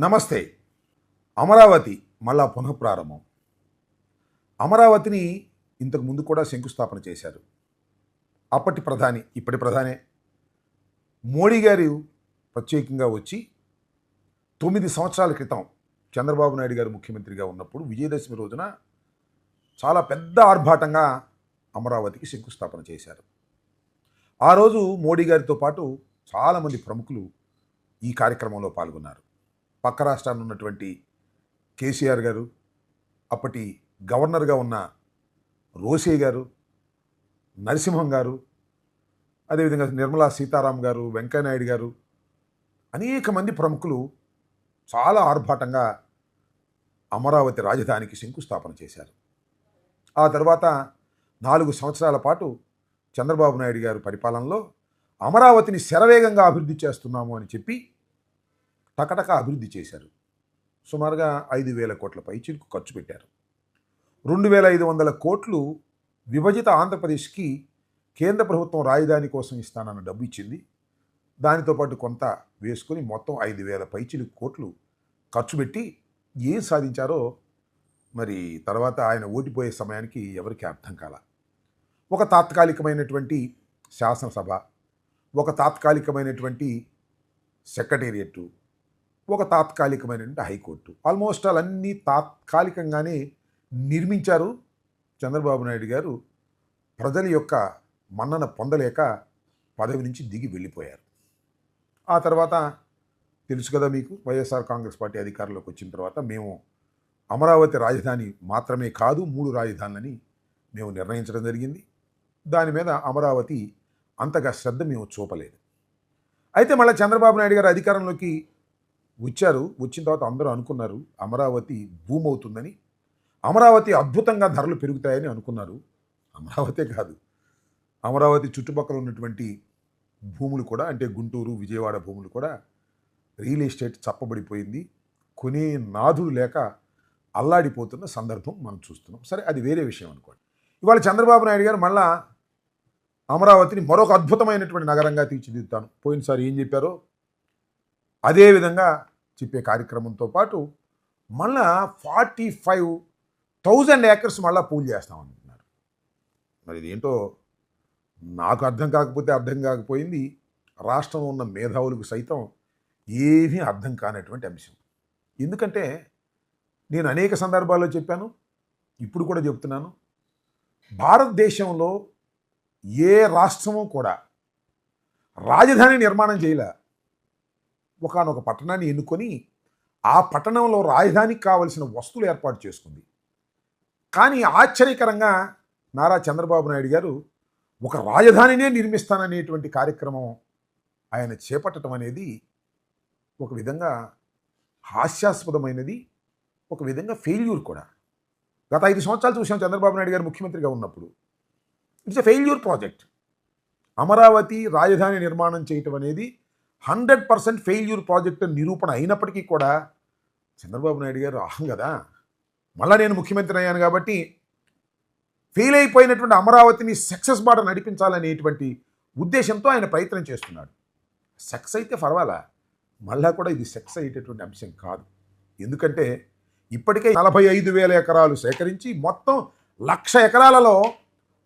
నమస్తే. అమరావతి మళ్ళా పునఃప్రారంభం. అమరావతిని ఇంతకు ముందు కూడా శంకుస్థాపన చేశారు. అప్పటి ప్రధాని, ఇప్పటి ప్రధానే మోడీ గారు ప్రత్యేకంగా వచ్చి 9 సంవత్సరాల క్రితం చంద్రబాబు నాయుడు గారు ముఖ్యమంత్రిగా ఉన్నప్పుడు విజయదశమి రోజున చాలా పెద్ద ఆర్భాటంగా అమరావతికి శంకుస్థాపన చేశారు. ఆ రోజు మోడీ గారితో పాటు చాలామంది ప్రముఖులు ఈ కార్యక్రమంలో పాల్గొన్నారు. పక్క రాష్ట్రాన్ని ఉన్నటువంటి కేసీఆర్ గారు, అప్పటి గవర్నర్గా ఉన్న రోసే గారు, నరసింహం గారు, అదేవిధంగా నిర్మలా సీతారాం గారు, వెంకయ్యనాయుడు గారు, అనేక మంది ప్రముఖులు చాలా ఆర్భాటంగా అమరావతి రాజధానికి శంకుస్థాపన చేశారు. ఆ తర్వాత 4 సంవత్సరాల పాటు చంద్రబాబు నాయుడు గారు పరిపాలనలో అమరావతిని శరవేగంగా అభివృద్ధి చేస్తున్నాము అని చెప్పి టకటక అభివృద్ధి చేశారు. సుమారుగా 5,000 కోట్ల పైచిలకు ఖర్చు పెట్టారు. 2,500 కోట్లు విభజిత ఆంధ్రప్రదేశ్కి కేంద్ర ప్రభుత్వం రాజధాని కోసం ఇస్తానన్న డబ్బు ఇచ్చింది. దానితో పాటు కొంత వేసుకొని మొత్తం 5,000 పైచిలకు కోట్లు ఖర్చు పెట్టి ఏం సాధించారో మరి తర్వాత ఆయన ఓడిపోయే సమయానికి ఎవరికి అర్థం కాల. ఒక తాత్కాలికమైనటువంటి శాసనసభ, ఒక తాత్కాలికమైనటువంటి సెక్రటేరియట్, ఒక తాత్కాలికమైనటువంటి హైకోర్టు, ఆల్మోస్ట్ అన్నీ తాత్కాలికంగానే నిర్మించారు. చంద్రబాబు నాయుడు గారు ప్రజల యొక్క మన్నన పొందలేక పదవి నుంచి దిగి వెళ్ళిపోయారు. ఆ తర్వాత తెలుసు కదా మీకు, వైఎస్ఆర్ కాంగ్రెస్ పార్టీ అధికారంలోకి వచ్చిన తర్వాత మేము అమరావతి రాజధాని మాత్రమే కాదు 3 రాజధానులని మేము నిర్ణయించడం జరిగింది. దాని మీద అమరావతి అంతగా శ్రద్ధ మేము చూపలేదు. అయితే మళ్ళీ చంద్రబాబు నాయుడు గారు అధికారంలోకి వచ్చారు. వచ్చిన తర్వాత అందరూ అనుకున్నారు అమరావతి భూమి అవుతుందని, అమరావతి అద్భుతంగా ధరలు పెరుగుతాయని అనుకున్నారు. అమరావతే కాదు, అమరావతి చుట్టుపక్కల ఉన్నటువంటి భూములు కూడా, అంటే గుంటూరు, విజయవాడ భూములు కూడా రియల్ ఎస్టేట్ చప్పబడిపోయింది. కొనే నాథుడు లేక అల్లాడిపోతున్న సందర్భం మనం చూస్తున్నాం. సరే, అది వేరే విషయం అనుకోండి. ఇవాళ చంద్రబాబు నాయుడు గారు మళ్ళా అమరావతిని మరొక అద్భుతమైనటువంటి నగరంగా తీర్చిదిద్దుతాను, పోయినసారి ఏం చెప్పారో అదేవిధంగా చెప్పే కార్యక్రమంతో పాటు మళ్ళా 45,000 ఏకర్స్ మళ్ళీ పూల్ చేస్తామంటున్నారు. మరి ఇదేంటో నాకు అర్థం కాకపోయింది. రాష్ట్రంలో ఉన్న మేధావులకు సైతం ఏమీ అర్థం కానటువంటి అంశం. ఎందుకంటే నేను అనేక సందర్భాల్లో చెప్పాను, ఇప్పుడు కూడా చెప్తున్నాను, భారతదేశంలో ఏ రాష్ట్రము కూడా రాజధాని నిర్మాణం చేయలే. ఒకానొక పట్టణాన్ని ఎన్నుకొని ఆ పట్టణంలో రాజధానికి కావలసిన వస్తువులు ఏర్పాటు చేసుకుంది. కానీ ఆశ్చర్యకరంగా నారా చంద్రబాబు నాయుడు గారు ఒక రాజధానినే నిర్మిస్తాననేటువంటి కార్యక్రమం ఆయన చేపట్టడం అనేది ఒక విధంగా హాస్యాస్పదమైనది, ఒక విధంగా ఫెయిల్యూర్ కూడా. గత 5 సంవత్సరాలు చూసాం చంద్రబాబు నాయుడు గారు ముఖ్యమంత్రిగా ఉన్నప్పుడు. It's a failure project. Amaravati రాజధాని నిర్మాణం చేయటం అనేది 100% ఫెయిల్యూర్ ప్రాజెక్ట్ నిరూపణ అయినప్పటికీ కూడా చంద్రబాబు నాయుడు గారు అహం కదా, మళ్ళీ నేను ముఖ్యమంత్రి అయ్యాను కాబట్టి ఫెయిల్ అయిపోయినటువంటి అమరావతిని సక్సెస్ బాట నడిపించాలనేటువంటి ఉద్దేశంతో ఆయన ప్రయత్నం చేస్తున్నాడు. సక్సెస్ అయితే పర్వాలా, మళ్ళా కూడా ఇది సక్సెస్ అయ్యేటటువంటి అంశం కాదు. ఎందుకంటే ఇప్పటికే 45,000 ఎకరాలు సేకరించి మొత్తం 1,00,000 ఎకరాలలో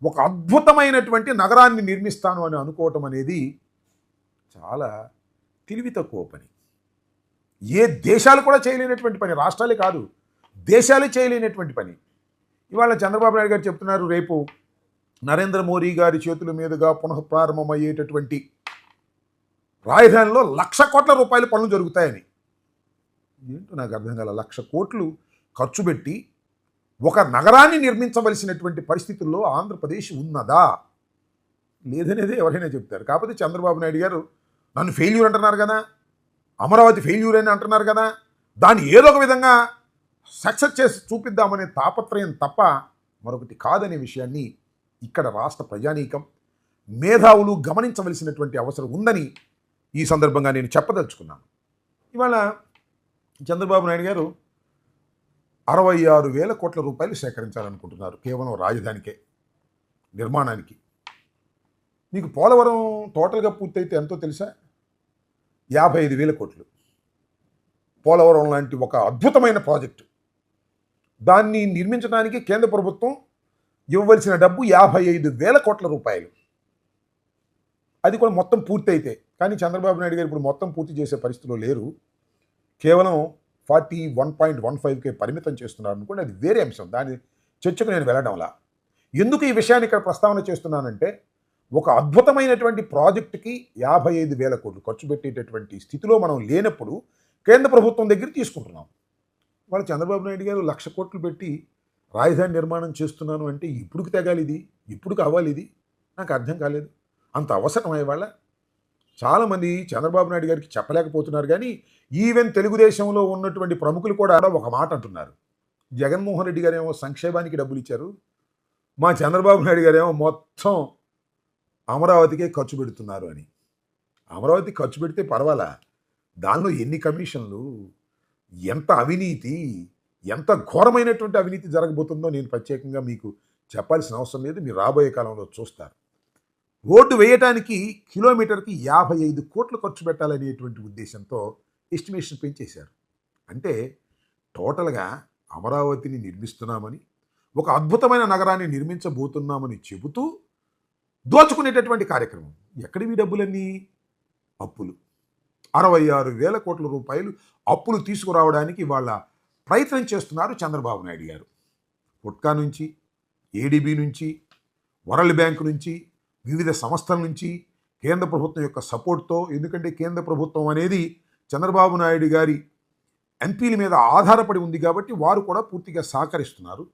ఒక అద్భుతమైనటువంటి నగరాన్ని నిర్మిస్తాను అని అనుకోవటం అనేది చాలా తెలివి తక్కువ పని. ఏ దేశాలు కూడా చేయలేనటువంటి పని, రాష్ట్రాలే కాదు దేశాలే చేయలేనటువంటి పని. ఇవాళ చంద్రబాబు నాయుడు గారు చెప్తున్నారు, రేపు నరేంద్ర మోడీ గారి చేతుల మీదుగా పునఃప్రారంభమయ్యేటటువంటి రాజధానిలో 1,00,000 కోట్ల రూపాయల పనులు జరుగుతాయని. ఏంటో నాకు అర్థం కాల. 1,00,000 కోట్లు ఖర్చు పెట్టి ఒక నగరాన్ని నిర్మించవలసినటువంటి పరిస్థితుల్లో ఆంధ్రప్రదేశ్ ఉన్నదా లేదనేది ఎవరైనా చెప్తారు. కాకపోతే చంద్రబాబు నాయుడు గారు నన్ను ఫెయిల్యూర్ అంటున్నారు కదా, అమరావతి ఫెయిల్యూర్ అని అంటున్నారు కదా, దాన్ని ఏదో ఒక విధంగా సక్సెస్ చేసి చూపిద్దామనే తాపత్రయం తప్ప మరొకటి కాదనే విషయాన్ని ఇక్కడ రాష్ట్ర ప్రజానీకం, మేధావులు గమనించవలసినటువంటి అవసరం ఉందని ఈ సందర్భంగా నేను చెప్పదలుచుకున్నాను. ఇవాళ చంద్రబాబు నాయుడు గారు 66,000 కోట్ల రూపాయలు సేకరించాలనుకుంటున్నారు కేవలం రాజధానికే నిర్మాణానికి. మీకు పోలవరం టోటల్గా పూర్తయితే ఎంతో తెలుసా? 55,000 కోట్లు. పోలవరం లాంటి ఒక అద్భుతమైన ప్రాజెక్టు. దాన్ని నిర్మించడానికి కేంద్ర ప్రభుత్వం ఇవ్వవలసిన డబ్బు 55,000 కోట్ల రూపాయలు. అది కూడా మొత్తం పూర్తయితే. కానీ చంద్రబాబు నాయుడు గారు ఇప్పుడు మొత్తం పూర్తి చేసే పరిస్థితిలో లేరు. కేవలం 41.15కే పరిమితం చేస్తున్నారు అనుకోండి, అది వేరే అంశం. దాని చర్చకు నేను వెళ్ళడంలా. ఎందుకు ఈ విషయాన్ని ఇక్కడ ప్రస్తావన చేస్తున్నానంటే, ఒక అద్భుతమైనటువంటి ప్రాజెక్టుకి 55,000 కోట్లు ఖర్చు పెట్టేటటువంటి స్థితిలో మనం లేనప్పుడు కేంద్ర ప్రభుత్వం దగ్గర తీసుకుంటున్నాం. వాళ్ళు చంద్రబాబు నాయుడు గారు 1,00,000 కోట్లు పెట్టి రాజధాని నిర్మాణం చేస్తున్నాను అంటే ఇప్పుడుకి తెగాలి ఇది, ఇప్పుడు కావాలి ఇది, నాకు అర్థం కాలేదు. అంత అవసరమా ఇవాళ? చాలామంది చంద్రబాబు నాయుడు గారికి చెప్పలేకపోతున్నారు. కానీ ఈవెన్ తెలుగుదేశంలో ఉన్నటువంటి ప్రముఖులు కూడా ఒక మాట అంటున్నారు. జగన్మోహన్ రెడ్డి గారు ఏమో సంక్షేమానికి డబ్బులు ఇచ్చారు, మా చంద్రబాబు నాయుడు గారు ఏమో మొత్తం అమరావతికే ఖర్చు పెడుతున్నారు అని. అమరావతి ఖర్చు పెడితే పర్వాలా, దానిలో ఎన్ని కమిషన్లు, ఎంత అవినీతి, ఎంత ఘోరమైనటువంటి అవినీతి జరగబోతుందో నేను ప్రత్యేకంగా మీకు చెప్పాల్సిన అవసరం లేదు. మీరు రాబోయే కాలంలో చూస్తారు. రోడ్డు వేయటానికి కిలోమీటర్కి 55 కోట్లు ఖర్చు పెట్టాలనేటువంటి ఉద్దేశంతో ఎస్టిమేషన్ పెంచేశారు. అంటే టోటల్గా అమరావతిని నిర్మిస్తున్నామని, ఒక అద్భుతమైన నగరాన్ని నిర్మించబోతున్నామని చెబుతూ దోచుకునేటటువంటి కార్యక్రమం. ఎక్కడివి డబ్బులన్నీ? అప్పులు. 66,000 కోట్ల రూపాయలు అప్పులు తీసుకురావడానికి వాళ్ళ ప్రయత్నం చేస్తున్నారు చంద్రబాబు నాయుడు గారు. ఫుట్కా నుంచి, ఏడీబీ నుంచి, వరల్డ్ బ్యాంక్ నుంచి, వివిధ సంస్థల నుంచి, కేంద్ర ప్రభుత్వం యొక్క సపోర్ట్తో. ఎందుకంటే కేంద్ర ప్రభుత్వం అనేది చంద్రబాబు నాయుడు గారి ఎంపీల మీద ఆధారపడి ఉంది కాబట్టి వారు కూడా పూర్తిగా సహకరిస్తున్నారు.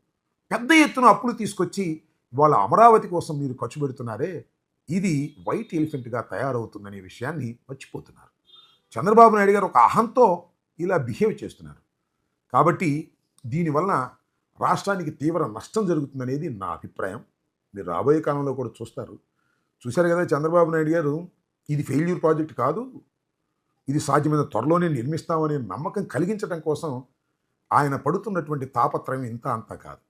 పెద్ద ఎత్తున అప్పులు తీసుకొచ్చి వాళ్ళ అమరావతి కోసం మీరు ఖర్చు పెడుతున్నారే, ఇది వైట్ ఎలిఫెంట్గా తయారవుతుందనే విషయాన్ని మర్చిపోతున్నారు. చంద్రబాబు నాయుడు గారు ఒక అహంతో ఇలా బిహేవ్ చేస్తున్నారు. కాబట్టి దీనివల్ల రాష్ట్రానికి తీవ్ర నష్టం జరుగుతుందనేది నా అభిప్రాయం. మీరు రాబోయే కాలంలో కూడా చూశారు కదా చంద్రబాబు నాయుడు గారు, ఇది ఫెయిల్యూర్ ప్రాజెక్ట్ కాదు, ఇది సాధ్యమైన త్వరలోనే నిర్మిస్తామనే నమ్మకం కలిగించడం కోసం ఆయన పడుతున్నటువంటి తాపత్రయం ఇంత అంతా కాదు.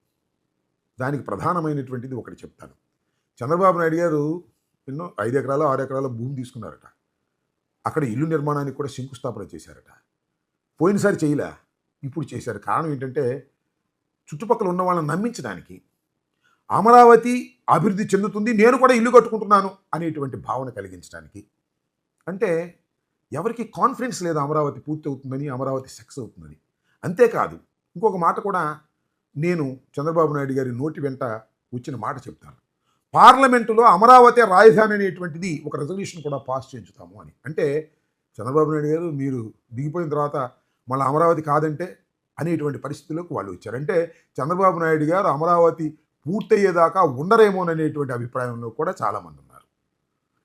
దానికి ప్రధానమైనటువంటిది ఒకటి చెప్తాను. చంద్రబాబు నాయుడు గారు 5 ఎకరాలు 6 ఎకరాల భూమి తీసుకున్నారట. అక్కడ ఇల్లు నిర్మాణానికి కూడా శంకుస్థాపన చేశారట. పోయినసారి చేయలే, ఇప్పుడు చేశారు. కారణం ఏంటంటే చుట్టుపక్కల ఉన్న వాళ్ళని నమ్మించడానికి, అమరావతి అభివృద్ధి చెందుతుంది, నేను కూడా ఇల్లు కట్టుకుంటున్నాను అనేటువంటి భావన కలిగించడానికి. అంటే ఎవరికి కాన్ఫిడెన్స్ లేదు అమరావతి పూర్తి అవుతుందని, అమరావతి సక్సెస్ అవుతుందని. అంతేకాదు, ఇంకొక మాట కూడా నేను చంద్రబాబు నాయుడు గారి నోటి వెంట వచ్చిన మాట చెప్తాను. పార్లమెంటులో అమరావతి రాజధాని అనేటువంటిది ఒక రెజల్యూషన్ కూడా పాస్ చేయించుతాము అని. అంటే చంద్రబాబు నాయుడు గారు మీరు దిగిపోయిన తర్వాత మళ్ళీ అమరావతి కాదంటే అనేటువంటి పరిస్థితుల్లోకి వాళ్ళు వచ్చారంటే చంద్రబాబు నాయుడు గారు అమరావతి పూర్తయ్యేదాకా ఉండరేమోననేటువంటి అభిప్రాయంలో కూడా చాలామంది ఉన్నారు.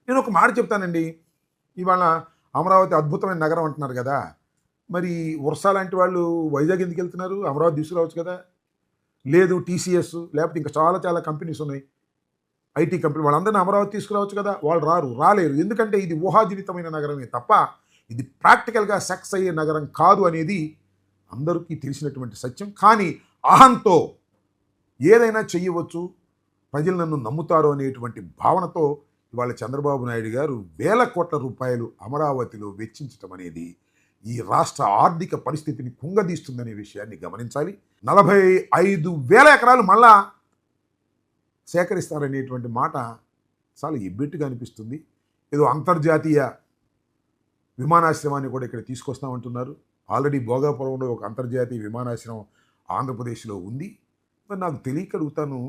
నేను ఒక మాట చెప్తానండి. ఇవాళ అమరావతి అద్భుతమైన నగరం అంటున్నారు కదా, మరి వర్షా లాంటి వాళ్ళు వైజాగ్ ఎందుకు వెళ్తున్నారు? అమరావతి తీసుకురావచ్చు కదా. లేదు టీసీఎస్ లేకపోతే ఇంకా చాలా కంపెనీస్ ఉన్నాయి, ఐటీ కంపెనీ, వాళ్ళందరినీ అమరావతి తీసుకురావచ్చు కదా. వాళ్ళు రాలేరు. ఎందుకంటే ఇది ఊహాజనితమైన నగరమే తప్ప ఇది ప్రాక్టికల్గా సక్సెస్ అయ్యే నగరం కాదు అనేది అందరికీ తెలిసినటువంటి సత్యం. కానీ అహంతో ఏదైనా చెయ్యవచ్చు, ప్రజలు నన్ను నమ్ముతారు అనేటువంటి భావనతో ఇవాళ చంద్రబాబు నాయుడు గారు 1,000 కోట్ల రూపాయలు అమరావతిలో వెచ్చించడం అనేది ఈ రాష్ట్ర ఆర్థిక పరిస్థితిని కుంగదీస్తుందనే విషయాన్ని గమనించాలి. 45,000 ఎకరాలు మళ్ళా సేకరిస్తారనేటువంటి మాట చాలా ఎబ్బెట్టుగా అనిపిస్తుంది. ఏదో అంతర్జాతీయ విమానాశ్రయాన్ని కూడా ఇక్కడ తీసుకొస్తామంటున్నారు. ఆల్రెడీ భోగాపురంలో ఒక అంతర్జాతీయ విమానాశ్రయం ఆంధ్రప్రదేశ్లో ఉంది. మరి నాకు తెలియక అడుగుతాను,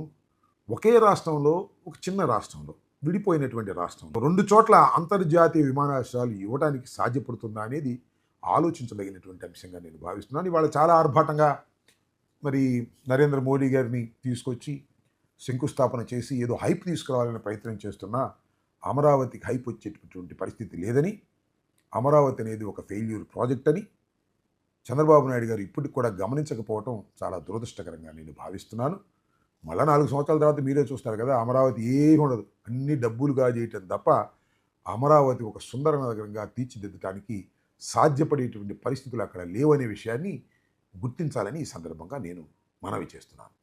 ఒకే రాష్ట్రంలో, ఒక చిన్న రాష్ట్రంలో, విడిపోయినటువంటి రాష్ట్రంలో 2 చోట్ల అంతర్జాతీయ విమానాశ్రయాలు ఇవ్వడానికి సాధ్యపడుతుందా అనేది ఆలోచించదగినటువంటి అంశంగా నేను భావిస్తున్నాను. ఇవాళ చాలా ఆర్భాటంగా మరి నరేంద్ర మోడీ గారిని తీసుకొచ్చి శంకుస్థాపన చేసి ఏదో హైప్ తీసుకురావాలనే ప్రయత్నం చేస్తున్నా అమరావతికి హైప్ వచ్చేటటువంటి పరిస్థితి లేదని, అమరావతి అనేది ఒక ఫెయిల్యూర్ ప్రాజెక్ట్ అని చంద్రబాబు నాయుడు గారు ఇప్పటికి కూడా గమనించకపోవటం చాలా దురదృష్టకరంగా నేను భావిస్తున్నాను. మళ్ళీ 4 సంవత్సరాల తర్వాత మీరే చూస్తారు కదా, అమరావతి ఏమి ఉండదు, అన్ని డబ్బులుగా చేయటం తప్ప అమరావతి ఒక సుందర నగరంగా తీర్చిదిద్దడానికి సాధ్యపడేటువంటి పరిస్థితులు అక్కడ లేవనే విషయాన్ని గుర్తించాలని ఈ సందర్భంగా నేను మనవి చేస్తున్నాను.